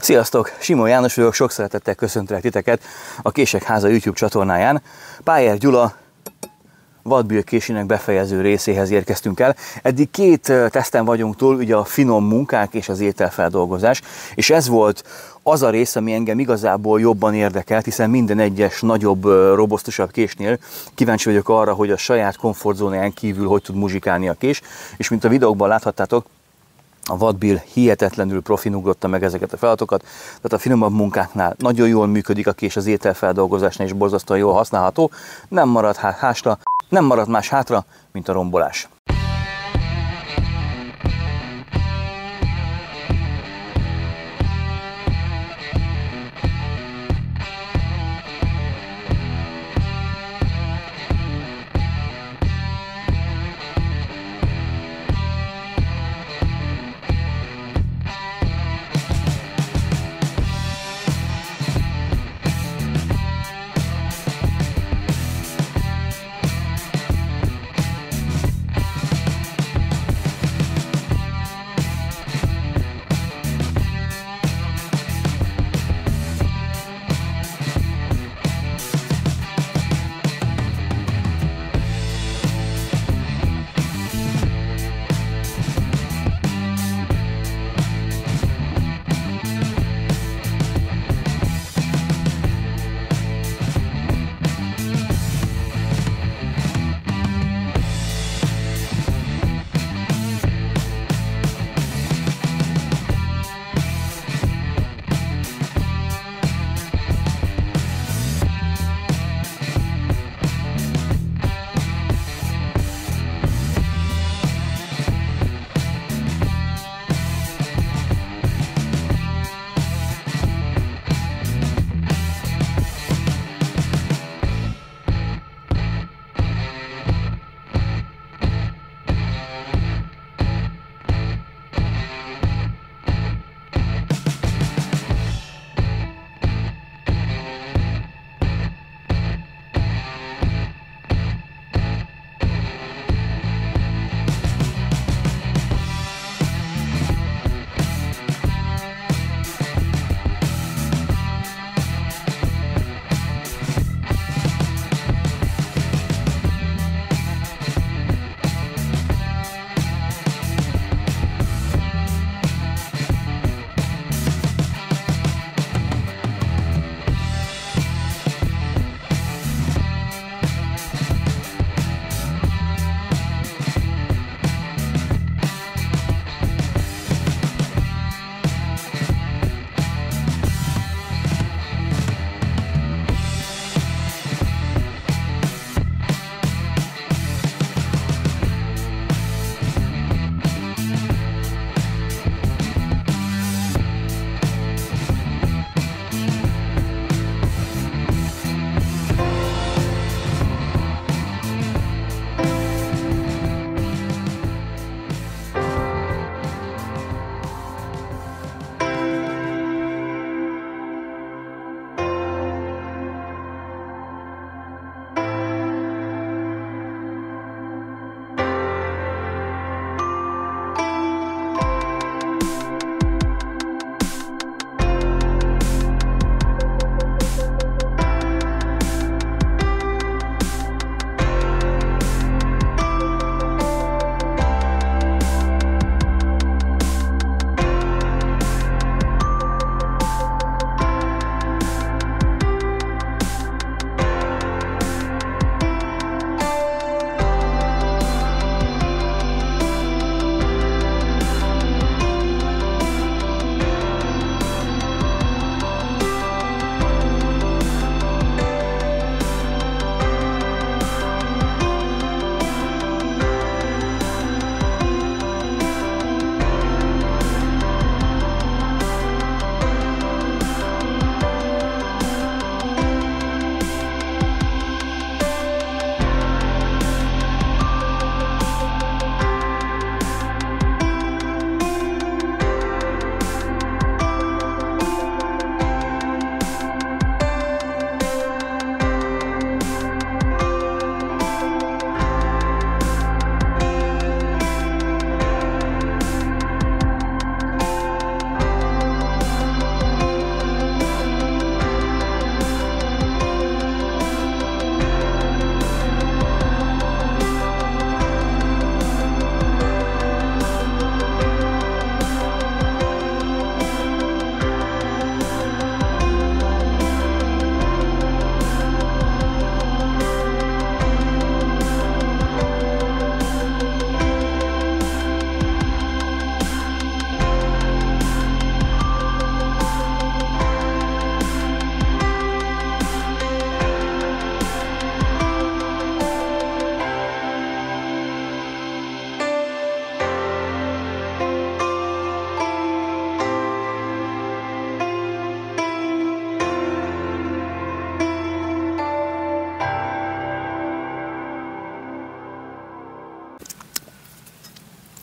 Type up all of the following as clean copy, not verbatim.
Sziasztok! Simon János vagyok, sok szeretettel köszöntelek titeket a Kések Háza YouTube csatornáján. Pájer Gyula vadbill késének befejező részéhez érkeztünk el. Eddig két teszten vagyunk túl, ugye a finom munkák és az ételfeldolgozás, és ez volt az a rész, ami engem igazából jobban érdekelt, hiszen minden egyes nagyobb, robosztusabb késnél kíváncsi vagyok arra, hogy a saját komfortzónáján kívül hogy tud muzsikálni a kés, és mint a videókban láthattátok, a vadbill hihetetlenül profin ugrotta meg ezeket a feladatokat, tehát a finomabb munkáknál nagyon jól működik a kés, az ételfeldolgozásnál is borzasztóan jól használható, nem marad más hátra, mint a rombolás.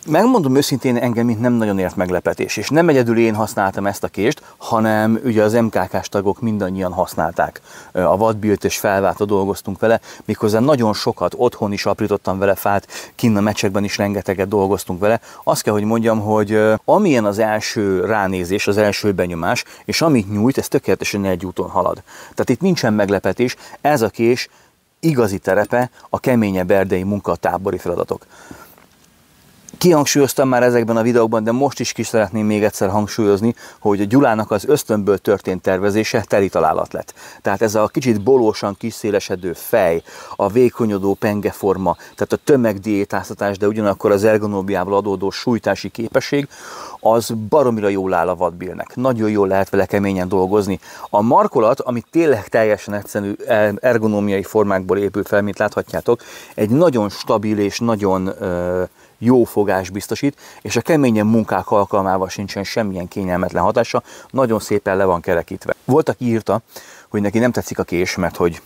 Megmondom őszintén, engem mint nem nagyon ért meglepetés, és nem egyedül én használtam ezt a kést, hanem ugye az MKK-s tagok mindannyian használták a vadbilt, és felváltva dolgoztunk vele, méghozzá nagyon sokat, otthon is aprítottam vele fát, kinn a meccsekben is rengeteget dolgoztunk vele. Azt kell, hogy mondjam, hogy amilyen az első ránézés, az első benyomás, és amit nyújt, ez tökéletesen egy úton halad. Tehát itt nincsen meglepetés, ez a kés igazi terepe a keményebb erdei munka, a tábori feladatok. Kihangsúlyoztam már ezekben a videókban, de most is ki szeretném még egyszer hangsúlyozni, hogy a Gyulának az ösztönből történt tervezése teli találat lett. Tehát ez a kicsit bolósan kiszélesedő fej, a vékonyodó pengeforma, tehát a tömegdiétáztatás, de ugyanakkor az ergonómiával adódó sújtási képesség, az baromira jól áll a vadbillnek. Nagyon jól lehet vele keményen dolgozni. A markolat, ami tényleg teljesen egyszerű ergonómiai formákból épül fel, mint láthatjátok, egy nagyon stabil és nagyon jó fogás biztosít, és a keményen munkák alkalmával sincsen semmilyen kényelmetlen hatása, nagyon szépen le van kerekítve. Volt, aki írta, hogy neki nem tetszik a kés, mert hogy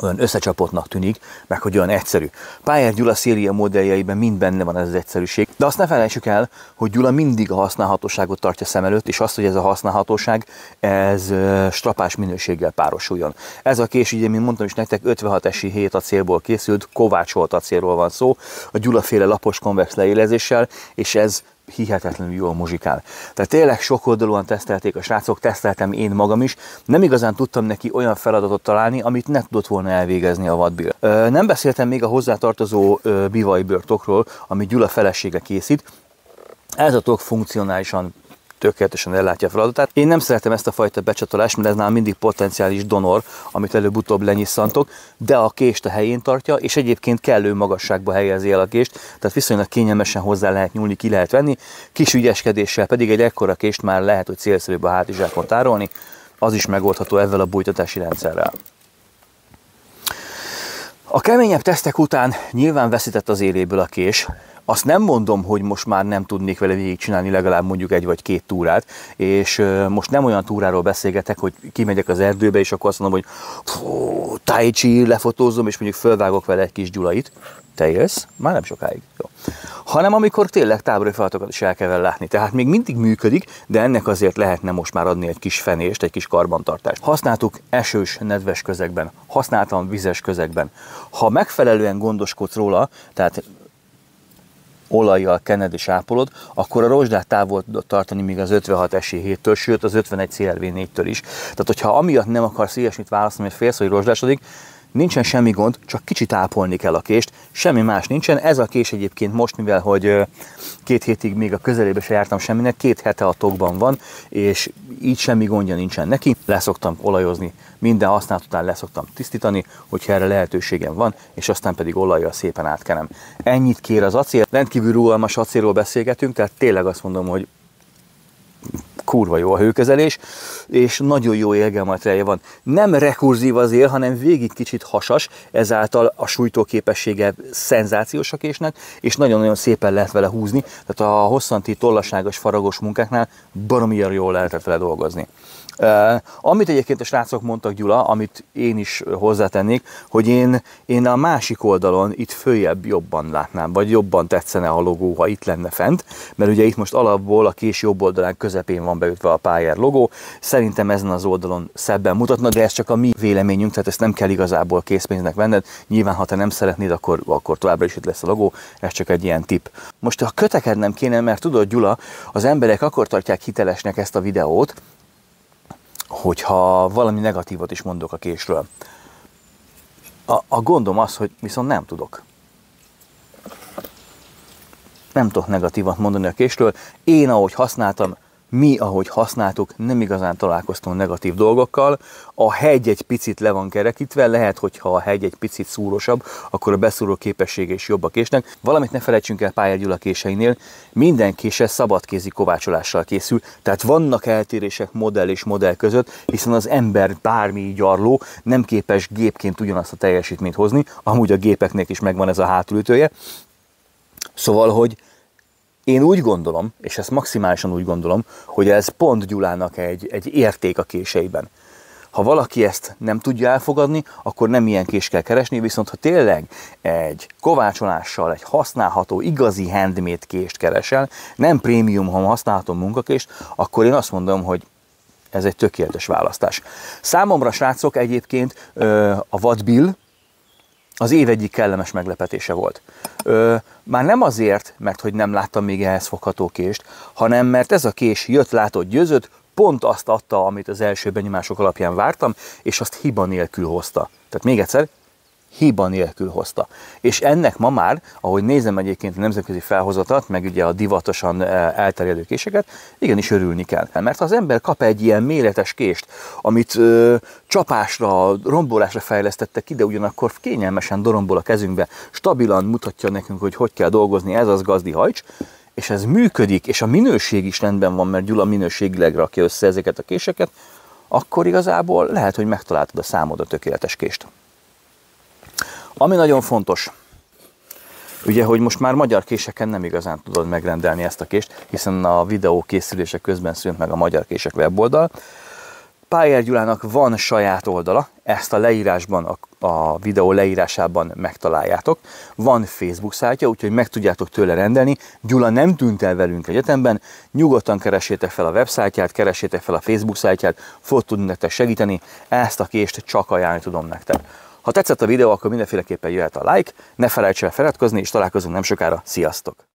olyan összecsapottnak tűnik, meg hogy olyan egyszerű. Pajer Gyula széria modelljeiben mind benne van ez az egyszerűség, de azt ne felejtsük el, hogy Gyula mindig a használhatóságot tartja szem előtt, és azt, hogy ez a használhatóság, ez strapás minőséggel párosuljon. Ez a kés, ugye, mint mondtam is nektek, 56 SI 7 acélból készült, kovácsolt acélról van szó, a Gyula-féle lapos konvex leélezéssel, és ez hihetetlenül jól muzsikál. Tehát tényleg sokoldalúan tesztelték a srácok, teszteltem én magam is, nem igazán tudtam neki olyan feladatot találni, amit ne tudott volna elvégezni a vadbill. Nem beszéltem még a hozzátartozó bivajbőrtokról, amit Gyula felesége készít. Ez a tok funkcionálisan tökéletesen ellátja a feladatát. Én nem szeretem ezt a fajta becsatolást, mert ez nálam mindig potenciális donor, amit előbb-utóbb lenyisszantok, de a kést a helyén tartja, és egyébként kellő magasságba helyezi el a kést, tehát viszonylag kényelmesen hozzá lehet nyúlni, ki lehet venni, kis ügyeskedéssel pedig egy ekkora kést már lehet, hogy célszerűbb a hátizsákon tárolni, az is megoldható ezzel a bújtatási rendszerrel. A keményebb tesztek után nyilván veszített az éléből a kés. Azt nem mondom, hogy most már nem tudnék vele végigcsinálni legalább mondjuk egy vagy két túrát, és most nem olyan túráról beszélgetek, hogy kimegyek az erdőbe, és akkor azt mondom, hogy tai chi, lefotózom, és mondjuk fölvágok vele egy kis Gyulait. Te élsz? Már nem sokáig. Jó. Hanem amikor tényleg tábori feladatokat is el kell vele látni. Tehát még mindig működik, de ennek azért lehetne most már adni egy kis fenést, egy kis karbantartást. Használtuk esős, nedves közegben, használtam vizes közegben. Ha megfelelően gondoskodsz róla, tehát olajjal kened és ápolod, akkor a rozsdát távol tudod tartani még az 56 SI 7-től, sőt az 51 CRV 4-től is. Tehát, hogyha amiatt nem akarsz ilyesmit választani, mert félsz, hogy rozsdásodik, nincsen semmi gond, csak kicsit ápolni kell a kést, semmi más nincsen. Ez a kés egyébként most, mivel hogy 2 hétig még a közelébe se jártam semminek, 2 hete a tokban van, és így semmi gondja nincsen neki. Leszoktam olajozni, minden használat után leszoktam tisztítani, hogyha erre lehetőségem van, és aztán pedig olajjal szépen átkenem. Ennyit kér az acél, rendkívül rugalmas acélról beszélgetünk, tehát tényleg azt mondom, hogy kurva jó a hőkezelés, és nagyon jó élgelmateriálja van. Nem rekurzív az él, hanem végig kicsit hasas, ezáltal a sújtóképessége szenzációs a késnek, és nagyon-nagyon szépen lehet vele húzni, tehát a hosszanti tollaságos, faragos munkáknál baromira jól lehetett vele dolgozni. Amit egyébként a srácok mondtak, Gyula, amit én is hozzátennék, hogy én a másik oldalon itt följebb jobban látnám, vagy jobban tetszene a logó, ha itt lenne fent, mert ugye itt most alapból a kés jobb oldalán közepén van beütve a Pajer logó, szerintem ezen az oldalon szebben mutatna, de ez csak a mi véleményünk, tehát ezt nem kell igazából készpénznek venned, nyilván ha te nem szeretnéd, akkor továbbra is itt lesz a logó, ez csak egy ilyen tipp. Most a kötekednem kéne, mert tudod, Gyula, az emberek akkor tartják hitelesnek ezt a videót, hogyha valami negatívot is mondok a késről. A gondom az, hogy viszont nem tudok. Nem tudok negatívat mondani a késről. Én, ahogy használtam, mi, ahogy használtuk, nem igazán találkoztunk negatív dolgokkal. A hegy egy picit le van kerekítve, lehet, hogyha a hegy egy picit szúrosabb, akkor a beszúró képessége is jobb a késnek. Valamit ne felejtsünk el Pajer Gyula késeinél, minden kése szabadkézi kovácsolással készül, tehát vannak eltérések modell és modell között, hiszen az ember bármi gyarló nem képes gépként ugyanazt a teljesítményt hozni, amúgy a gépeknek is megvan ez a hátulütője. Szóval, hogy én úgy gondolom, és ezt maximálisan úgy gondolom, hogy ez pont Gyulának egy érték a késeiben. Ha valaki ezt nem tudja elfogadni, akkor nem ilyen kést kell keresni, viszont ha tényleg egy kovácsolással, egy használható, igazi handmade kést keresel, nem prémium, hanem használható munkakést, akkor én azt mondom, hogy ez egy tökéletes választás. Számomra, srácok, egyébként a vadbill az év egyik kellemes meglepetése volt. Már nem azért, mert hogy nem láttam még ehhez fogható kést, hanem mert ez a kés jött, látott, győzött, pont azt adta, amit az első benyomások alapján vártam, és azt hiba nélkül hozta. Tehát még egyszer, hiba nélkül hozta. És ennek ma már, ahogy nézem egyébként a nemzetközi felhozatat, meg ugye a divatosan elterjedő késeket, igenis örülni kell. Mert ha az ember kap egy ilyen méretes kést, amit csapásra, rombolásra fejlesztettek ide, ugyanakkor kényelmesen dorombol a kezünkbe, stabilan mutatja nekünk, hogy hogy kell dolgozni, ez az gazdi hajcs, és ez működik, és a minőség is rendben van, mert Gyula minőségileg rakja össze ezeket a késeket, akkor igazából lehet, hogy megtaláltad a számodra tökéletes kést. Ami nagyon fontos, ugye, hogy most már magyar késeken nem igazán tudod megrendelni ezt a kést, hiszen a videó készülése közben szűnt meg a Magyar Kések weboldal. Pajer Gyulának van saját oldala, ezt a leírásban, a videó leírásában megtaláljátok. Van Facebook szájtja, úgyhogy meg tudjátok tőle rendelni. Gyula nem tűnt el velünk egyetemben, nyugodtan keressétek fel a websájtját, keressétek fel a Facebook szájtját, fog tudni nektek segíteni, ezt a kést csak ajánlani tudom nektek. Ha tetszett a videó, akkor mindenféleképpen jöhet a like, ne felejts el feliratkozni, és találkozunk nem sokára. Sziasztok!